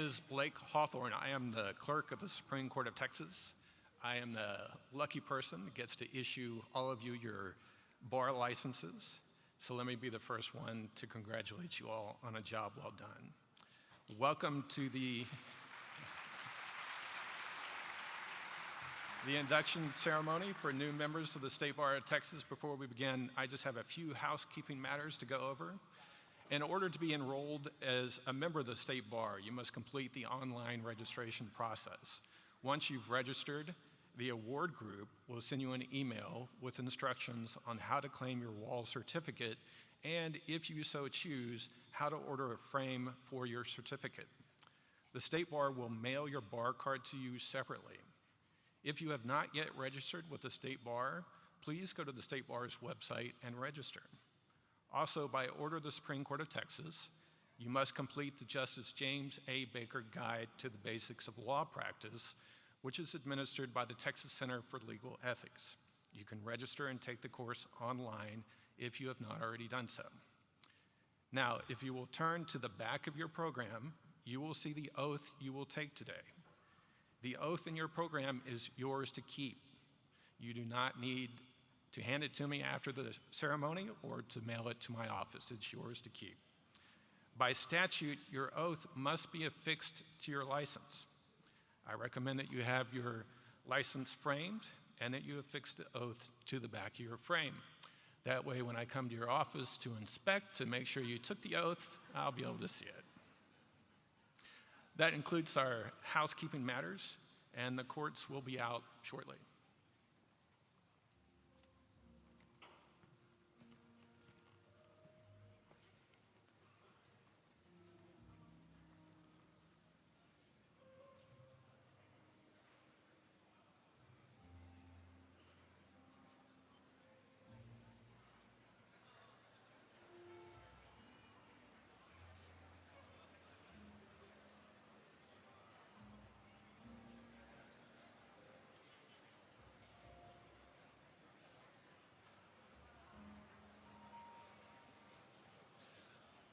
is Blake Hawthorne. I am the clerk of the Supreme Court of Texas. I am the lucky person that gets to issue all of you your bar licenses. So let me be the first one to congratulate you all on a job well done. Welcome to the induction ceremony for new members of the State Bar of Texas. Before we begin, I just have a few housekeeping matters to go over. In order to be enrolled as a member of the State Bar, you must complete the online registration process. Once you've registered, the award group will send you an email with instructions on how to claim your wall certificate and, if you so choose, how to order a frame for your certificate. The State Bar will mail your bar card to you separately. If you have not yet registered with the State Bar, please go to the State Bar's website and register. Also, by order of the Supreme Court of Texas, you must complete the Justice James A. Baker Guide to the Basics of Law Practice, which is administered by the Texas Center for Legal Ethics. You can register and take the course online if you have not already done so. Now, if you will turn to the back of your program, you will see the oath you will take today. The oath in your program is yours to keep. You do not need to hand it to me after the ceremony or to mail it to my office. It's yours to keep. By statute, your oath must be affixed to your license. I recommend that you have your license framed and that you affix the oath to the back of your frame. That way, when I come to your office to inspect, to make sure you took the oath, I'll be able to see it. That includes our housekeeping matters, and the courts will be out shortly.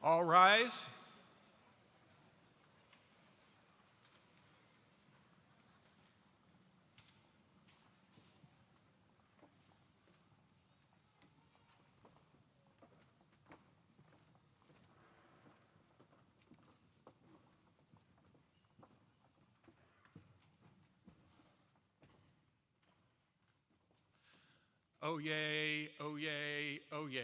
All rise. Oh yay, oh yay, oh yay.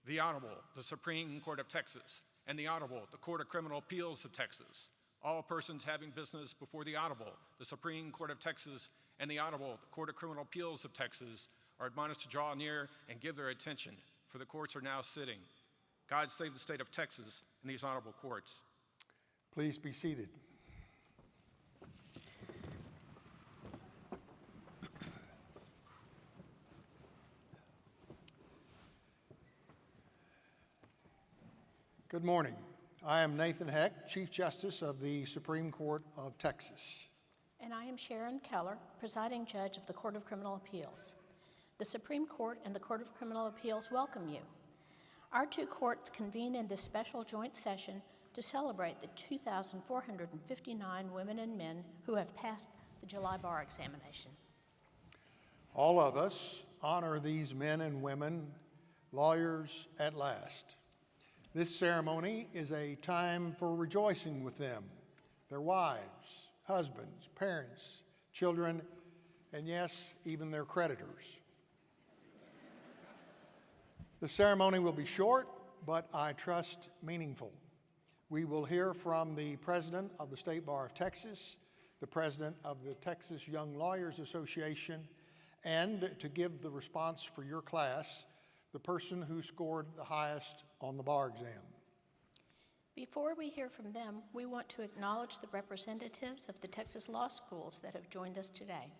The Honorable, the Supreme Court of Texas, and the Honorable, the Court of Criminal Appeals of Texas. All persons having business before the Honorable, the Supreme Court of Texas, and the Honorable, the Court of Criminal Appeals of Texas are admonished to draw near and give their attention, for the courts are now sitting. God save the state of Texas and these honorable courts. Please be seated. Good morning. I am Nathan Heck, Chief Justice of the Supreme Court of Texas. And I am Sharon Keller, Presiding Judge of the Court of Criminal Appeals. The Supreme Court and the Court of Criminal Appeals welcome you. Our two courts convene in this special joint session to celebrate the 2,459 women and men who have passed the July bar examination. All of us honor these men and women, lawyers at last. This ceremony is a time for rejoicing with them, their wives, husbands, parents, children, and yes, even their creditors. The ceremony will be short, but I trust meaningful. We will hear from the President of the State Bar of Texas, the President of the Texas Young Lawyers Association, and to give the response for your class, the person who scored the highest on the bar exam. Before we hear from them, we want to acknowledge the representatives of the Texas law schools that have joined us today.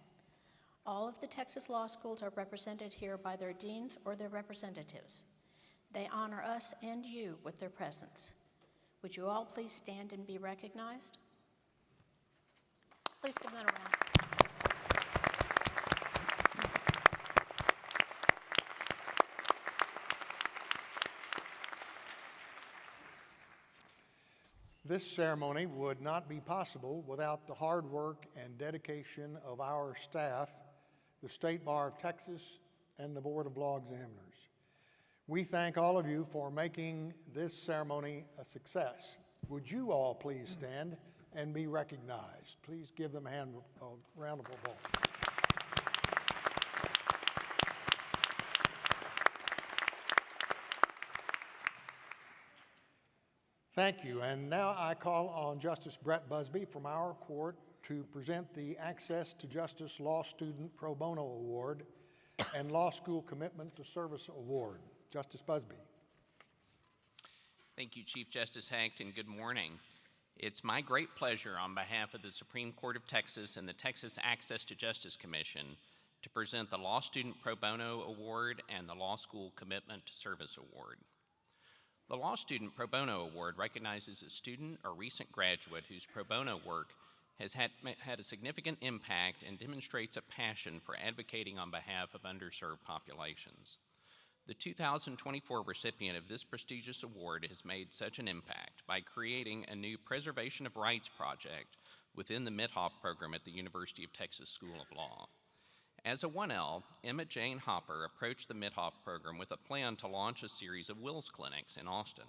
All of the Texas law schools are represented here by their deans or their representatives. They honor us and you with their presence. Would you all please stand and be recognized? Please give them a round. This ceremony would not be possible without the hard work and dedication of our staff, the State Bar of Texas, and the Board of Law Examiners. We thank all of you for making this ceremony a success. Would you all please stand and be recognized? Please give them a round of applause. Thank you. And now I call on Justice Brett Busby from our court to present the Access to Justice Law Student Pro Bono Award and Law School Commitment to Service Award. Justice Busby. Thank you, Chief Justice Hecht, and good morning. It's my great pleasure on behalf of the Supreme Court of Texas and the Texas Access to Justice Commission to present the Law Student Pro Bono Award and the Law School Commitment to Service Award. The Law Student Pro Bono Award recognizes a student or recent graduate whose pro bono work has had a significant impact and demonstrates a passion for advocating on behalf of underserved populations. The 2024 recipient of this prestigious award has made such an impact by creating a new Preservation of Rights project within the Mithoff program at the University of Texas School of Law. As a 1L, Emma Jane Hopper approached the Mithoff program with a plan to launch a series of wills clinics in Austin.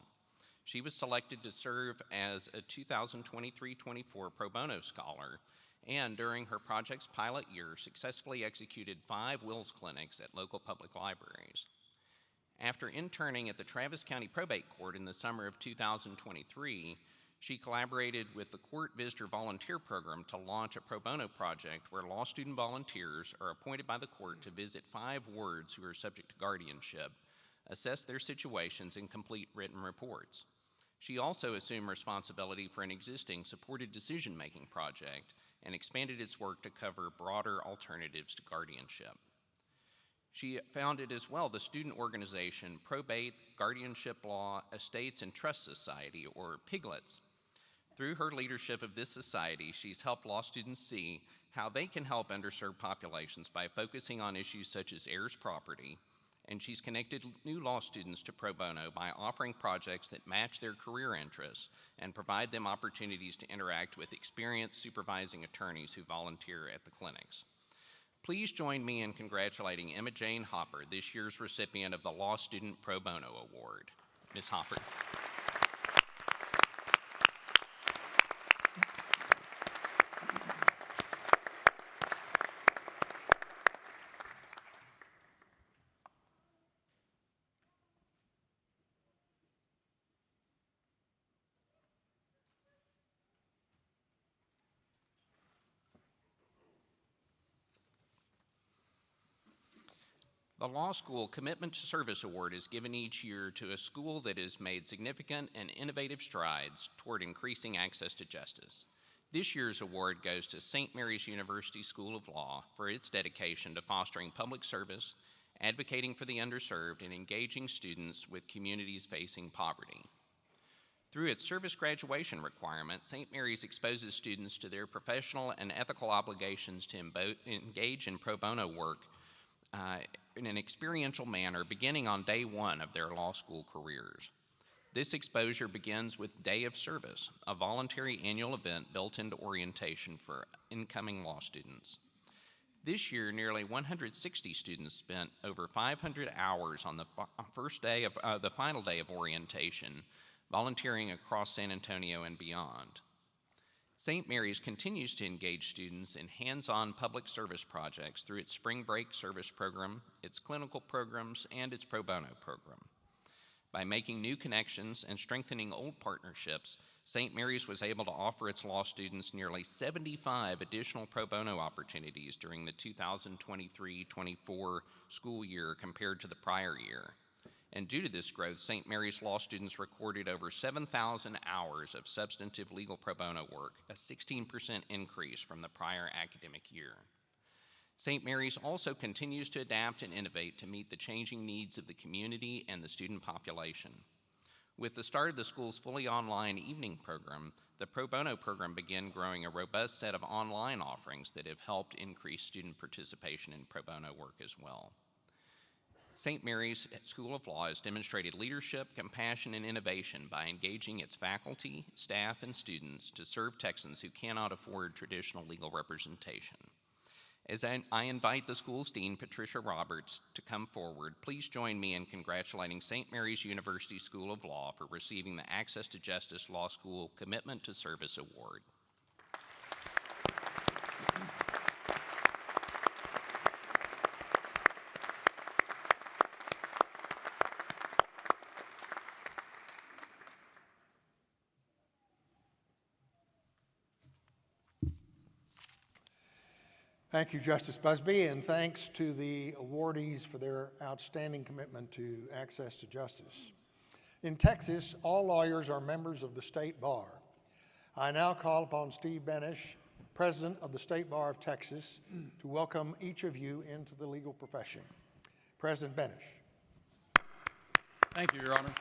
She was selected to serve as a 2023-24 pro bono scholar, and during her project's pilot year, successfully executed 5 wills clinics at local public libraries. After interning at the Travis County Probate Court in the summer of 2023, she collaborated with the Court Visitor Volunteer Program to launch a pro bono project where law student volunteers are appointed by the court to visit 5 wards who are subject to guardianship, assess their situations, and complete written reports. She also assumed responsibility for an existing supported decision-making project and expanded its work to cover broader alternatives to guardianship. She founded as well the student organization Probate, Guardianship Law, Estates and Trust Society, or PIGLETS. Through her leadership of this society, she's helped law students see how they can help underserved populations by focusing on issues such as heirs property, and she's connected new law students to pro bono by offering projects that match their career interests and provide them opportunities to interact with experienced supervising attorneys who volunteer at the clinics. Please join me in congratulating Emma Jane Hopper, this year's recipient of the Law Student Pro Bono Award. Ms. Hopper. The Law School Commitment to Service Award is given each year to a school that has made significant and innovative strides toward increasing access to justice. This year's award goes to St. Mary's University School of Law for its dedication to fostering public service, advocating for the underserved, and engaging students with communities facing poverty. Through its service graduation requirement, St. Mary's exposes students to their professional and ethical obligations to engage in pro bono work in an experiential manner beginning on day 1 of their law school careers. This exposure begins with Day of Service, a voluntary annual event built into orientation for incoming law students. This year, nearly 160 students spent over 500 hours on the final day of orientation, volunteering across San Antonio and beyond. St. Mary's continues to engage students in hands-on public service projects through its spring break service program, its clinical programs, and its pro bono program. By making new connections and strengthening old partnerships, St. Mary's was able to offer its law students nearly 75 additional pro bono opportunities during the 2023-24 school year compared to the prior year. And due to this growth, St. Mary's law students recorded over 7,000 hours of substantive legal pro bono work, a 16% increase from the prior academic year. St. Mary's also continues to adapt and innovate to meet the changing needs of the community and the student population. With the start of the school's fully online evening program, the pro bono program began growing a robust set of online offerings that have helped increase student participation in pro bono work as well. St. Mary's School of Law has demonstrated leadership, compassion, and innovation by engaging its faculty, staff, and students to serve Texans who cannot afford traditional legal representation. As I invite the school's dean, Patricia Roberts, to come forward, please join me in congratulating St. Mary's University School of Law for receiving the Access to Justice Law School Commitment to Service Award. Thank you, Justice Busby, and thanks to the awardees for their outstanding commitment to access to justice. In Texas, all lawyers are members of the State Bar. I now call upon Steve Benish, President of the State Bar of Texas, to welcome each of you into the legal profession. President Benish. Thank you, Your Honor.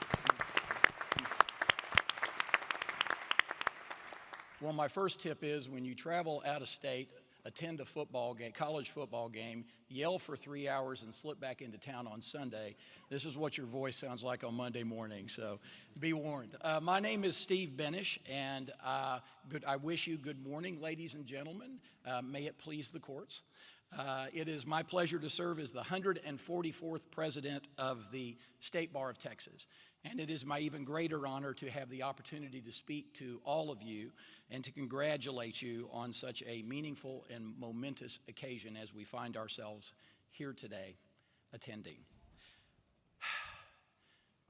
Well, my first tip is when you travel out of state, attend a football game, college football game, yell for 3 hours and slip back into town on Sunday. This is what your voice sounds like on Monday morning, so be warned. My name is Steve Benish, and I wish you good morning, ladies and gentlemen. May it please the courts. It is my pleasure to serve as the 144th president of the State Bar of Texas. And it is my even greater honor to have the opportunity to speak to all of you and to congratulate you on such a meaningful and momentous occasion as we find ourselves here today attending.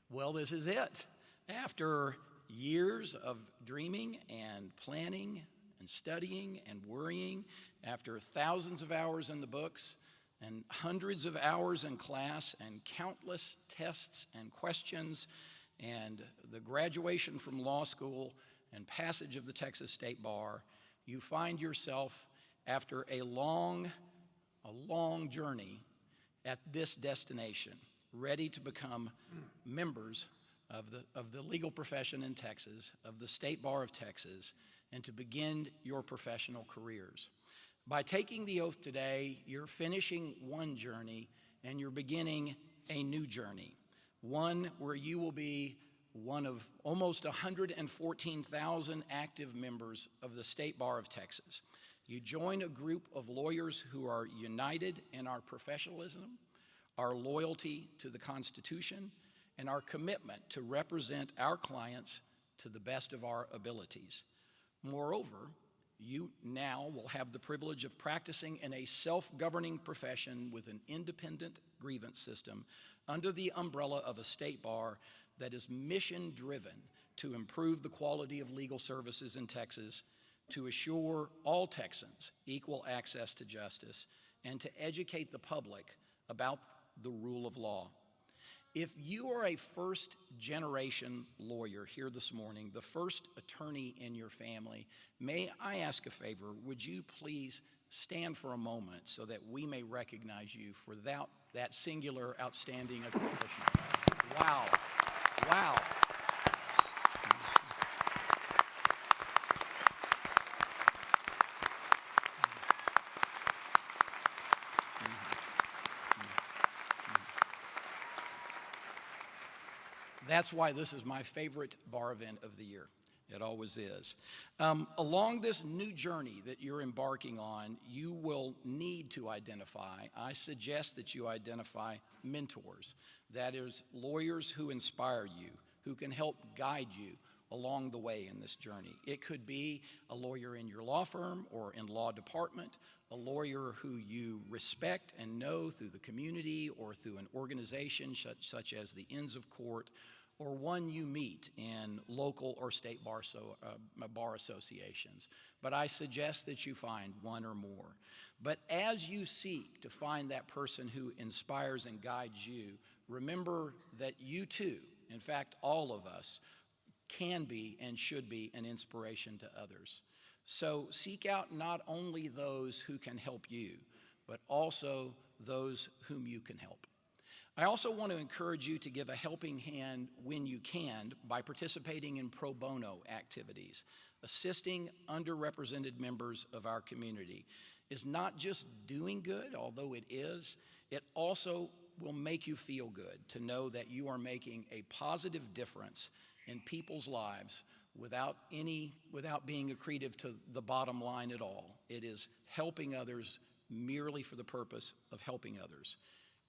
Well, this is it. After years of dreaming and planning and studying and worrying, after thousands of hours in the books and hundreds of hours in class and countless tests and questions and the graduation from law school and passage of the Texas State Bar, you find yourself after a long journey at this destination, ready to become members of the legal profession in Texas, of the State Bar of Texas, and to begin your professional careers. By taking the oath today, you're finishing one journey and you're beginning a new journey, one where you will be one of almost 114,000 active members of the State Bar of Texas. You join a group of lawyers who are united in our professionalism, our loyalty to the Constitution, and our commitment to represent our clients to the best of our abilities. Moreover, you now will have the privilege of practicing in a self-governing profession with an independent grievance system under the umbrella of a state bar that is mission-driven to improve the quality of legal services in Texas, to assure all Texans equal access to justice, and to educate the public about the rule of law. If you are a first-generation lawyer here this morning, the first attorney in your family, may I ask a favor? Would you please stand for a moment so that we may recognize you for that singular outstanding accomplishment? Wow. Wow. That's why this is my favorite bar event of the year. It always is. Along this new journey that you're embarking on, you will need to identify, I suggest that you identify mentors. That is, lawyers who inspire you, who can help guide you along the way in this journey. It could be a lawyer in your law firm or in law department, a lawyer who you respect and know through the community or through an organization such as the Inns of Court, or one you meet in local or state bar associations. But I suggest that you find one or more. But as you seek to find that person who inspires and guides you, remember that you too, in fact, all of us, can be and should be an inspiration to others. So seek out not only those who can help you, but also those whom you can help. I also want to encourage you to give a helping hand when you can by participating in pro bono activities. Assisting underrepresented members of our community is not just doing good, although it is, it also will make you feel good to know that you are making a positive difference in people's lives without being accretive to the bottom line at all. It is helping others merely for the purpose of helping others.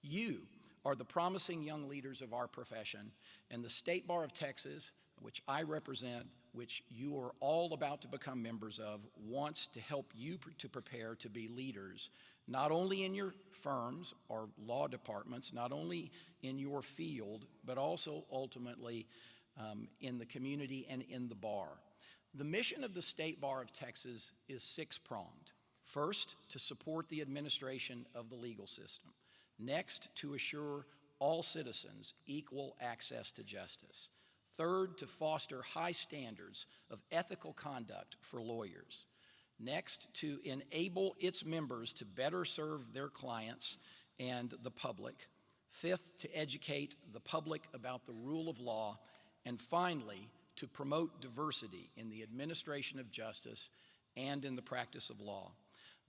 You are the promising young leaders of our profession, and the State Bar of Texas, which I represent, which you are all about to become members of, wants to help you to prepare to be leaders, not only in your firms or law departments, not only in your field, but also ultimately in the community and in the bar. The mission of the State Bar of Texas is six-pronged. First, to support the administration of the legal system. Next, to assure all citizens equal access to justice. Third, to foster high standards of ethical conduct for lawyers. Next, to enable its members to better serve their clients and the public. Fifth, to educate the public about the rule of law. And finally, to promote diversity in the administration of justice and in the practice of law.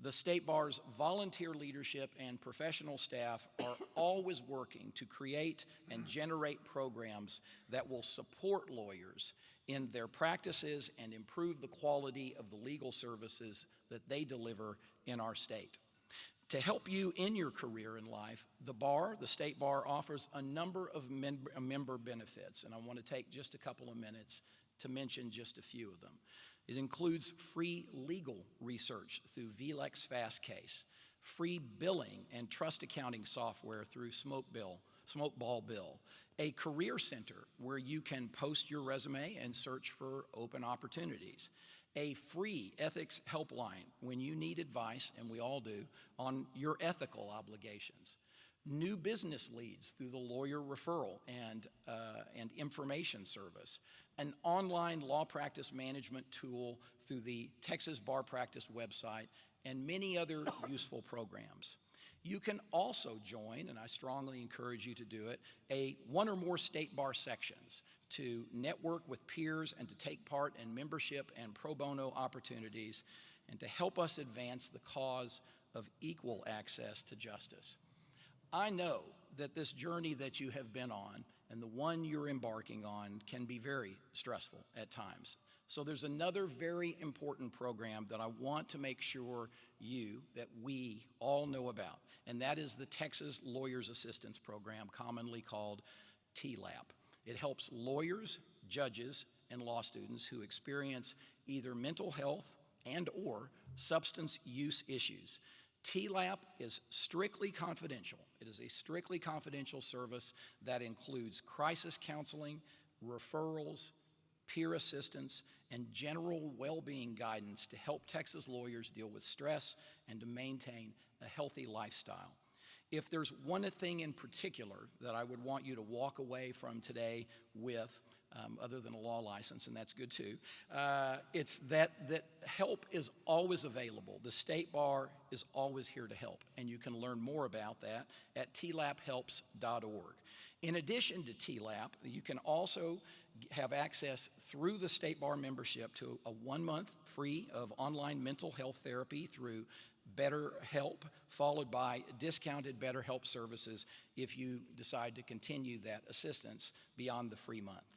The State Bar's volunteer leadership and professional staff are always working to create and generate programs that will support lawyers in their practices and improve the quality of the legal services that they deliver in our state. To help you in your career in life, the State Bar offers a number of member benefits, and I want to take just a couple of minutes to mention just a few of them. It includes free legal research through VLEX Fastcase, free billing and trust accounting software through Smokeball Bill, a career center where you can post your resume and search for open opportunities, a free ethics helpline when you need advice, and we all do, on your ethical obligations, new business leads through the lawyer referral and information service, an online law practice management tool through the Texas Bar Practice website, and many other useful programs. You can also join, and I strongly encourage you to do it, one or more State Bar sections to network with peers and to take part in membership and pro bono opportunities and to help us advance the cause of equal access to justice. I know that this journey that you have been on and the one you're embarking on can be very stressful at times. So there's another very important program that I want to make sure that we all know about, and that is the Texas Lawyers Assistance Program, commonly called TLAP. It helps lawyers, judges, and law students who experience either mental health and/or substance use issues. TLAP is strictly confidential. It is a strictly confidential service that includes crisis counseling, referrals, peer assistance, and general well-being guidance to help Texas lawyers deal with stress and to maintain a healthy lifestyle. If there's one thing in particular that I would want you to walk away from today with, other than a law license, and that's good too, it's that help is always available. The State Bar is always here to help, and you can learn more about that at tlaphelps.org. In addition to TLAP, you can also have access through the State Bar membership to a 1 month free of online mental health therapy through BetterHelp, followed by discounted BetterHelp services if you decide to continue that assistance beyond the free month.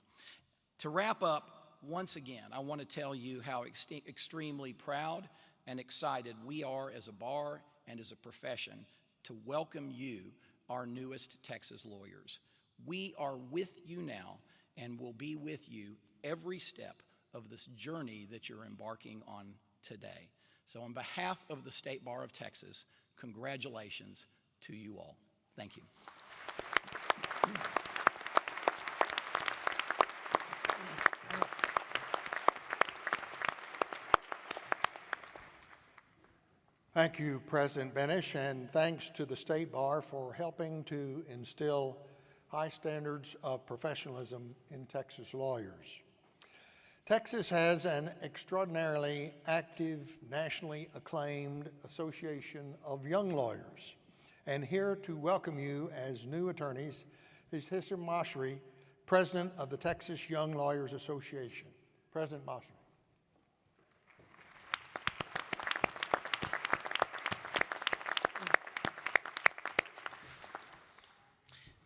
To wrap up, once again, I want to tell you how extremely proud and excited we are as a bar and as a profession to welcome you, our newest Texas lawyers. We are with you now and will be with you every step of this journey that you're embarking on today. So on behalf of the State Bar of Texas, congratulations to you all. Thank you. Thank you, President Benish, and thanks to the State Bar for helping to instill high standards of professionalism in Texas lawyers. Texas has an extraordinarily active, nationally acclaimed association of young lawyers. And here to welcome you as new attorneys is Hisar Mashri, President of the Texas Young Lawyers Association. President Mashri.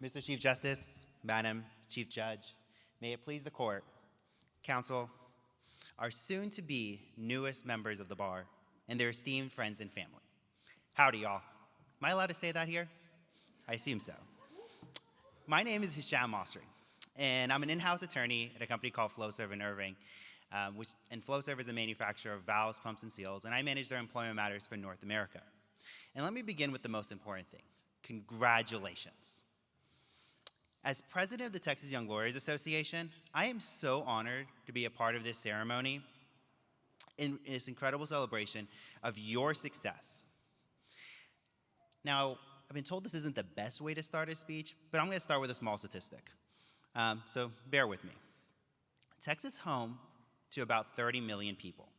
Mr. Chief Justice, Madam Chief Judge, may it please the court, counsel, our soon-to-be newest members of the bar, and their esteemed friends and family. Howdy, y'all. Am I allowed to say that here? I assume so. My name is Hisham Masri, and I'm an in-house attorney at a company called Flowserve in Irving, and Flowserve is a manufacturer of valves, pumps, and seals, and I manage their employment matters for North America. And let me begin with the most important thing. Congratulations. As president of the Texas Young Lawyers Association, I am so honored to be a part of this ceremony in this incredible celebration of your success. Now, I've been told this isn't the best way to start a speech, but I'm going to start with a small statistic. So bear with me. Texas is home to about 30 million people,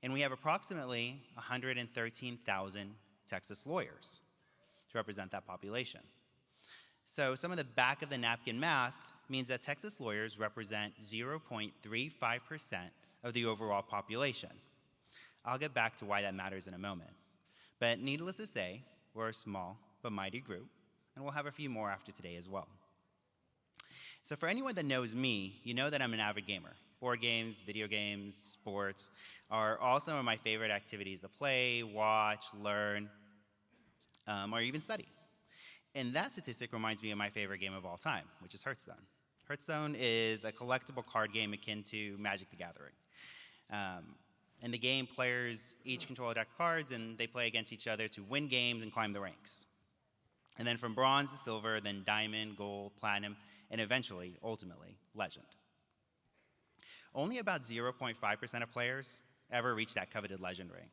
and we have approximately 113,000 Texas lawyers to represent that population. So some of the back of the napkin math means that Texas lawyers represent 0.35% of the overall population. I'll get back to why that matters in a moment. But needless to say, we're a small but mighty group, and we'll have a few more after today as well. So for anyone that knows me, you know that I'm an avid gamer. Board games, video games, sports are all some of my favorite activities to play, watch, learn, or even study. And that statistic reminds me of my favorite game of all time, which is Hearthstone. Hearthstone is a collectible card game akin to Magic the Gathering. In the game, players each control a deck of cards, and they play against each other to win games and climb the ranks. And then from bronze to silver, then diamond, gold, platinum, and eventually, ultimately, legend. Only about 0.5% of players ever reach that coveted legend rank,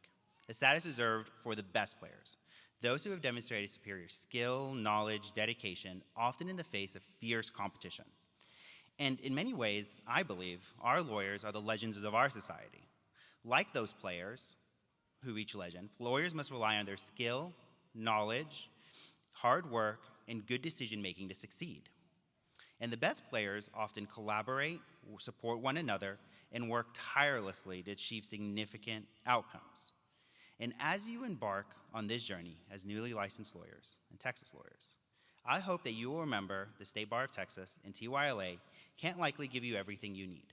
a status reserved for the best players, those who have demonstrated superior skill, knowledge, dedication, often in the face of fierce competition. And in many ways, I believe our lawyers are the legends of our society. Like those players who reach legend, lawyers must rely on their skill, knowledge, hard work, and good decision-making to succeed. And the best players often collaborate, support one another, and work tirelessly to achieve significant outcomes. And as you embark on this journey as newly licensed lawyers and Texas lawyers, I hope that you will remember the State Bar of Texas and TYLA can't likely give you everything you need.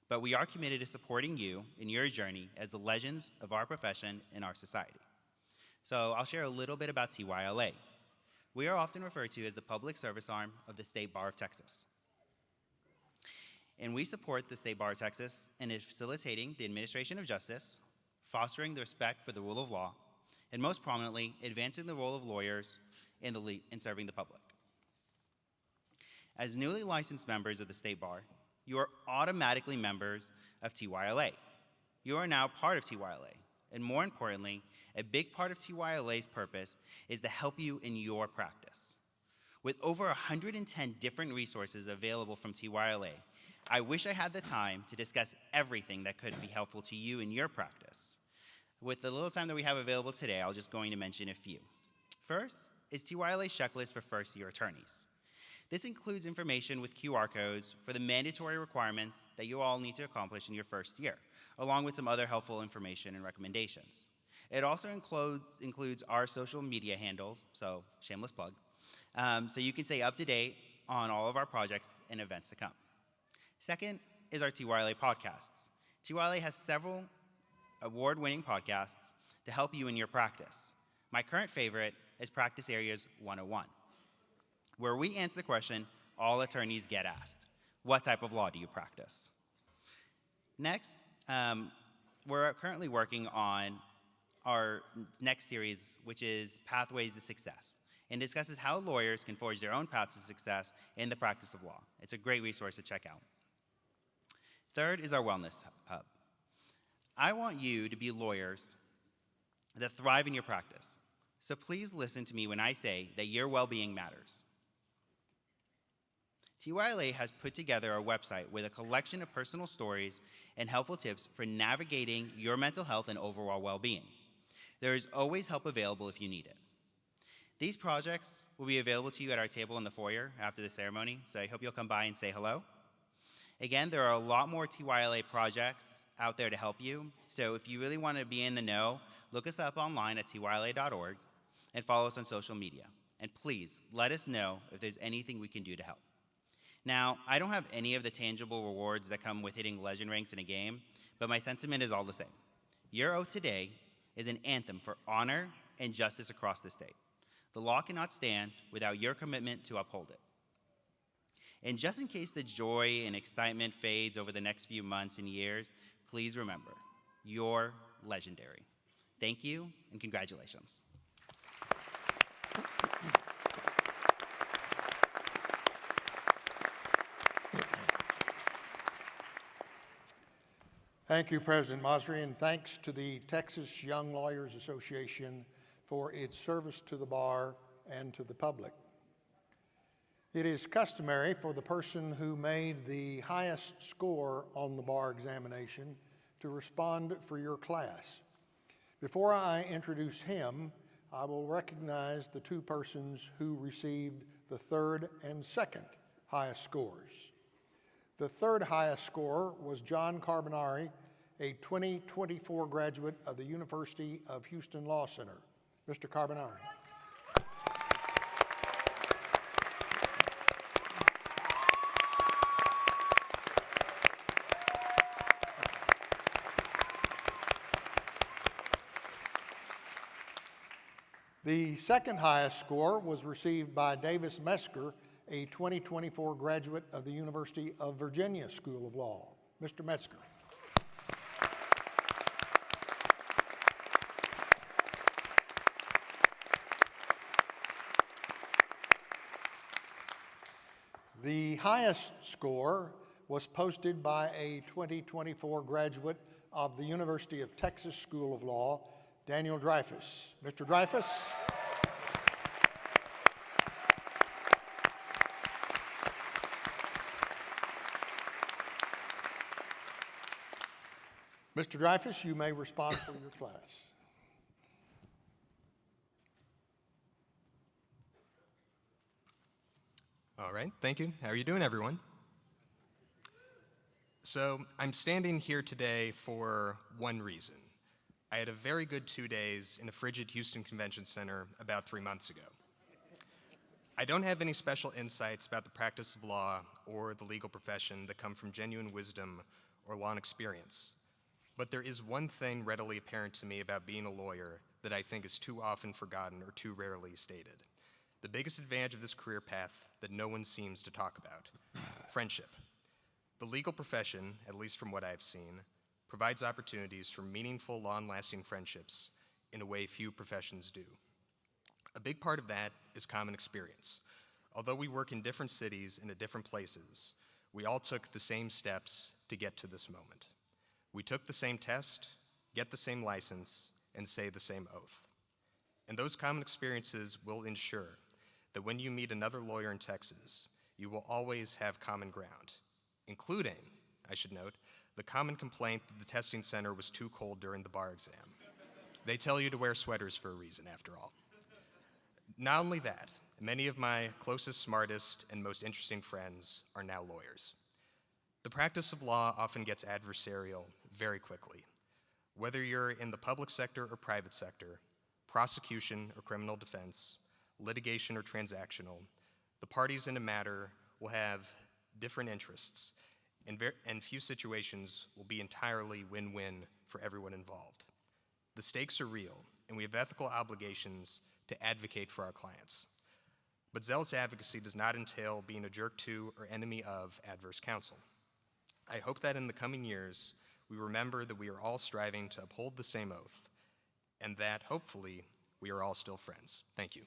But we are committed to supporting you in your journey as the legends of our profession and our society. So I'll share a little bit about TYLA. We are often referred to as the public service arm of the State Bar of Texas. And we support the State Bar of Texas in facilitating the administration of justice, fostering the respect for the rule of law, and most prominently, advancing the role of lawyers in serving the public. As newly licensed members of the State Bar, you are automatically members of TYLA. You are now part of TYLA, and more importantly, a big part of TYLA's purpose is to help you in your practice. With over 110 different resources available from TYLA, I wish I had the time to discuss everything that could be helpful to you in your practice. With the little time that we have available today, I'll just going to mention a few. First is TYLA's checklist for first-year attorneys. This includes information with QR codes for the mandatory requirements that you all need to accomplish in your first year, along with some other helpful information and recommendations. It also includes our social media handles, so shameless plug, so you can stay up to date on all of our projects and events to come. Second is our TYLA podcasts. TYLA has several award-winning podcasts to help you in your practice. My current favorite is Practice Areas 101, where we answer the question all attorneys get asked: what type of law do you practice? Next, we're currently working on our next series, which is Pathways to Success, and discusses how lawyers can forge their own paths to success in the practice of law. It's a great resource to check out. Third is our Wellness Hub. I want you to be lawyers that thrive in your practice. So please listen to me when I say that your well-being matters. TYLA has put together a website with a collection of personal stories and helpful tips for navigating your mental health and overall well-being. There is always help available if you need it. These projects will be available to you at our table in the foyer after the ceremony, so I hope you'll come by and say hello. Again, there are a lot more TYLA projects out there to help you, so if you really want to be in the know, look us up online at tyla.org and follow us on social media. and please let us know if there's anything we can do to help. Now, I don't have any of the tangible rewards that come with hitting legend ranks in a game, but my sentiment is all the same. Your oath today is an anthem for honor and justice across the state. The law cannot stand without your commitment to uphold it. And just in case the joy and excitement fades over the next few months and years, please remember, you're legendary. Thank you and congratulations. Thank you, President Mosry, and thanks to the Texas Young Lawyers Association for its service to the bar and to the public. It is customary for the person who made the highest score on the bar examination to respond for your class. Before I introduce him, I will recognize the two persons who received the third and second highest scores. The third highest score was John Carbonari, a 2024 graduate of the University of Houston Law Center. Mr. Carbonari. The second highest score was received by Davis Metzger, a 2024 graduate of the University of Virginia School of Law. Mr. Metzger. The highest score was posted by a 2024 graduate of the University of Texas School of Law, Daniel Dreyfus. Mr. Dreyfus. Mr. Dreyfus, you may respond for your class. All right, thank you. How are you doing, everyone? So I'm standing here today for one reason. I had a very good 2 days in a frigid Houston Convention Center about 3 months ago. I don't have any special insights about the practice of law or the legal profession that come from genuine wisdom or long experience. But there is one thing readily apparent to me about being a lawyer that I think is too often forgotten or too rarely stated. The biggest advantage of this career path that no one seems to talk about: friendship. The legal profession, at least from what I've seen, provides opportunities for meaningful, long-lasting friendships in a way few professions do. A big part of that is common experience. Although we work in different cities and at different places, we all took the same steps to get to this moment. We took the same test, get the same license, and say the same oath. And those common experiences will ensure that when you meet another lawyer in Texas, you will always have common ground, including, I should note, the common complaint that the testing center was too cold during the bar exam. They tell you to wear sweaters for a reason, after all. Not only that, many of my closest, smartest, and most interesting friends are now lawyers. The practice of law often gets adversarial very quickly. Whether you're in the public sector or private sector, prosecution or criminal defense, litigation or transactional, the parties in a matter will have different interests, and few situations will be entirely win-win for everyone involved. The stakes are real, and we have ethical obligations to advocate for our clients. But zealous advocacy does not entail being a jerk to or enemy of adverse counsel. I hope that in the coming years, we remember that we are all striving to uphold the same oath, and that, hopefully, we are all still friends. Thank you.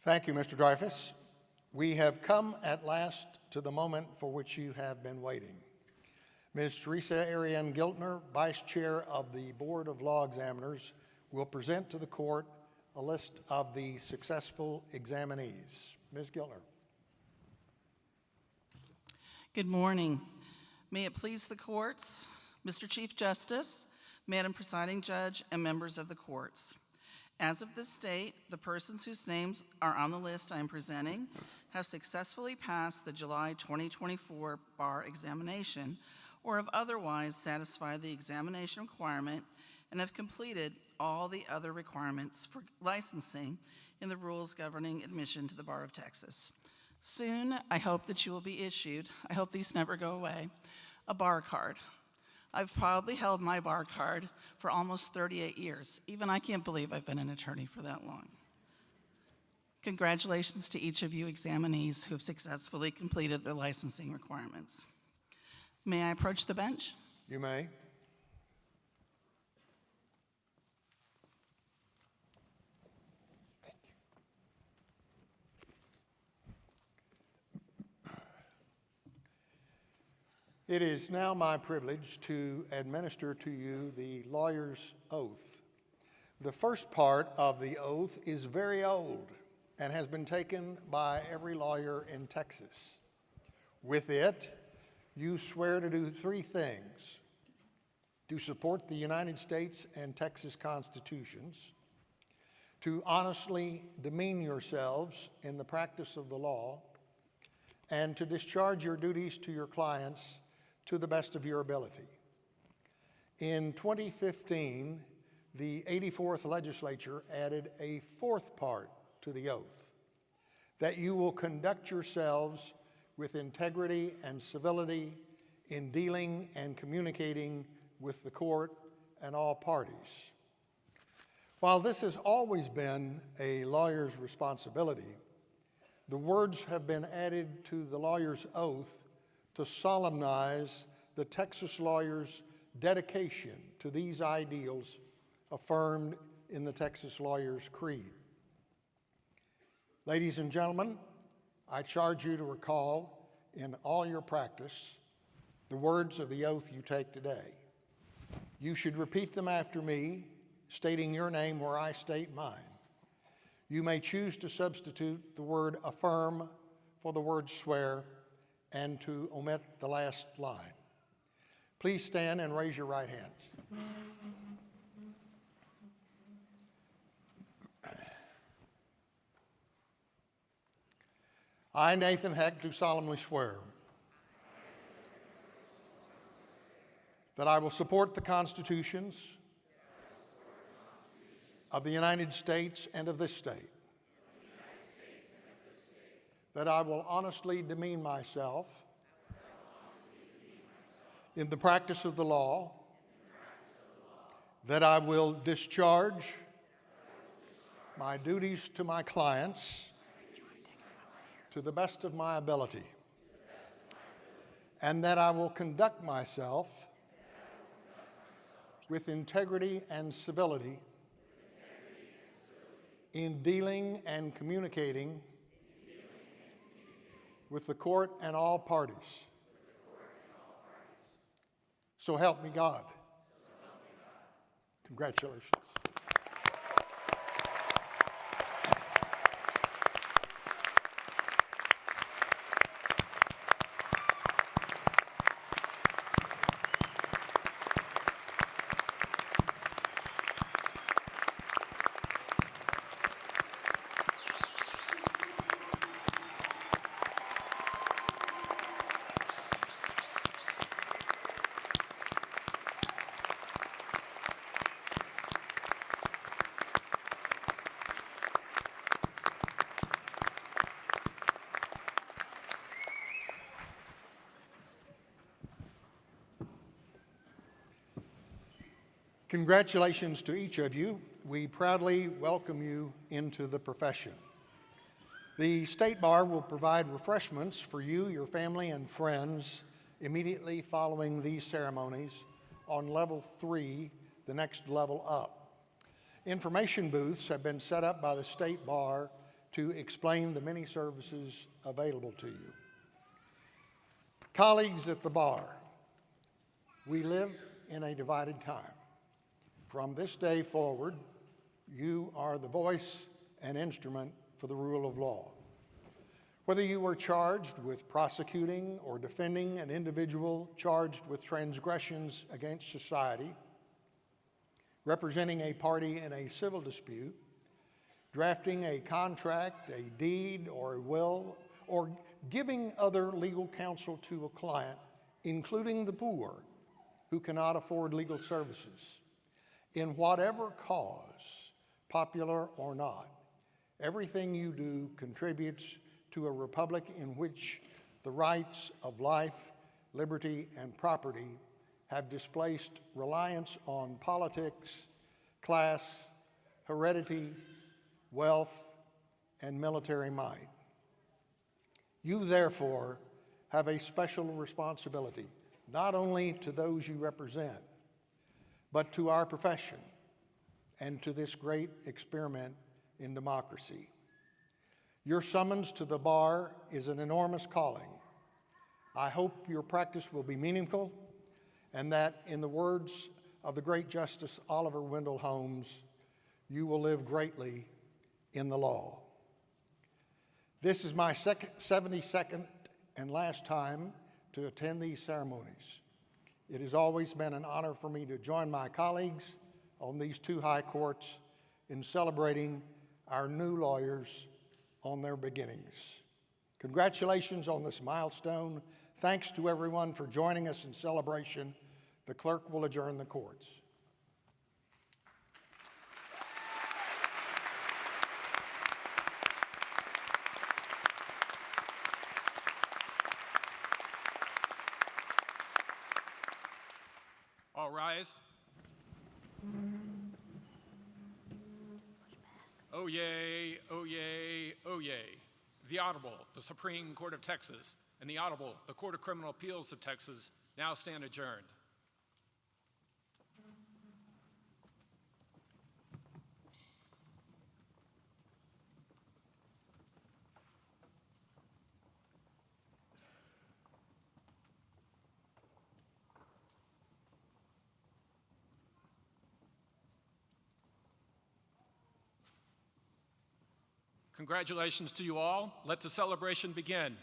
Thank you, Mr. Dreyfus. We have come at last to the moment for which you have been waiting. Ms. Teresa Ariane Giltner, Vice Chair of the Board of Law Examiners, will present to the court a list of the successful examinees. Ms. Giltner. Good morning. May it please the courts, Mr. Chief Justice, Madam Presiding Judge, and members of the courts. As of this date, the persons whose names are on the list I am presenting have successfully passed the July 2024 bar examination or have otherwise satisfied the examination requirement and have completed all the other requirements for licensing in the rules governing admission to the Bar of Texas. Soon, I hope that you will be issued, I hope these never go away, a bar card. I've proudly held my bar card for almost 38 years. Even I can't believe I've been an attorney for that long. Congratulations to each of you examinees who have successfully completed their licensing requirements. May I approach the bench? You may. It is now my privilege to administer to you the lawyer's oath. The first part of the oath is very old and has been taken by every lawyer in Texas. With it, you swear to do three things: to support the United States and Texas constitutions, to honestly demean yourselves in the practice of the law, and to discharge your duties to your clients to the best of your ability. In 2015, the 84th legislature added a fourth part to the oath: that you will conduct yourselves with integrity and civility in dealing and communicating with the court and all parties. While this has always been a lawyer's responsibility, the words have been added to the lawyer's oath to solemnize the Texas lawyer's dedication to these ideals affirmed in the Texas Lawyer's Creed. Ladies and gentlemen, I charge you to recall in all your practice the words of the oath you take today. You should repeat them after me, stating your name where I state mine. You may choose to substitute the word affirm for the word swear and to omit the last line. Please stand and raise your right hands. I, Nathan Heck, do solemnly swear that I will support the constitutions of the United States and of this state, that I will honestly demean myself in the practice of the law, that I will discharge my duties to my clients to the best of my ability, and that I will conduct myself with integrity and civility in dealing and communicating with the court and all parties. So help me God. Congratulations. Congratulations to each of you. We proudly welcome you into the profession. The State Bar will provide refreshments for you, your family, and friends immediately following these ceremonies on level 3, the next level up. Information booths have been set up by the State Bar to explain the many services available to you. Colleagues at the bar, we live in a divided time. From this day forward, you are the voice and instrument for the rule of law. Whether you were charged with prosecuting or defending an individual charged with transgressions against society, representing a party in a civil dispute, drafting a contract, a deed, or a will, or giving other legal counsel to a client, including the poor who cannot afford legal services, in whatever cause, popular or not. Everything you do contributes to a republic in which the rights of life, liberty, and property have displaced reliance on politics, class, heredity, wealth, and military might. You, therefore, have a special responsibility, not only to those you represent, but to our profession and to this great experiment in democracy. Your summons to the bar is an enormous calling. I hope your practice will be meaningful and that, in the words of the great Justice Oliver Wendell Holmes, you will live greatly in the law. This is my 72nd and last time to attend these ceremonies. It has always been an honor for me to join my colleagues on these two high courts in celebrating our new lawyers on their beginnings. Congratulations on this milestone. Thanks to everyone for joining us in celebration. The clerk will adjourn the courts. All rise. Oh yay, oh yay, oh yay. The Audible, the Supreme Court of Texas, and the Audible, the Court of Criminal Appeals of Texas, now stand adjourned. Congratulations to you all. Let the celebration begin.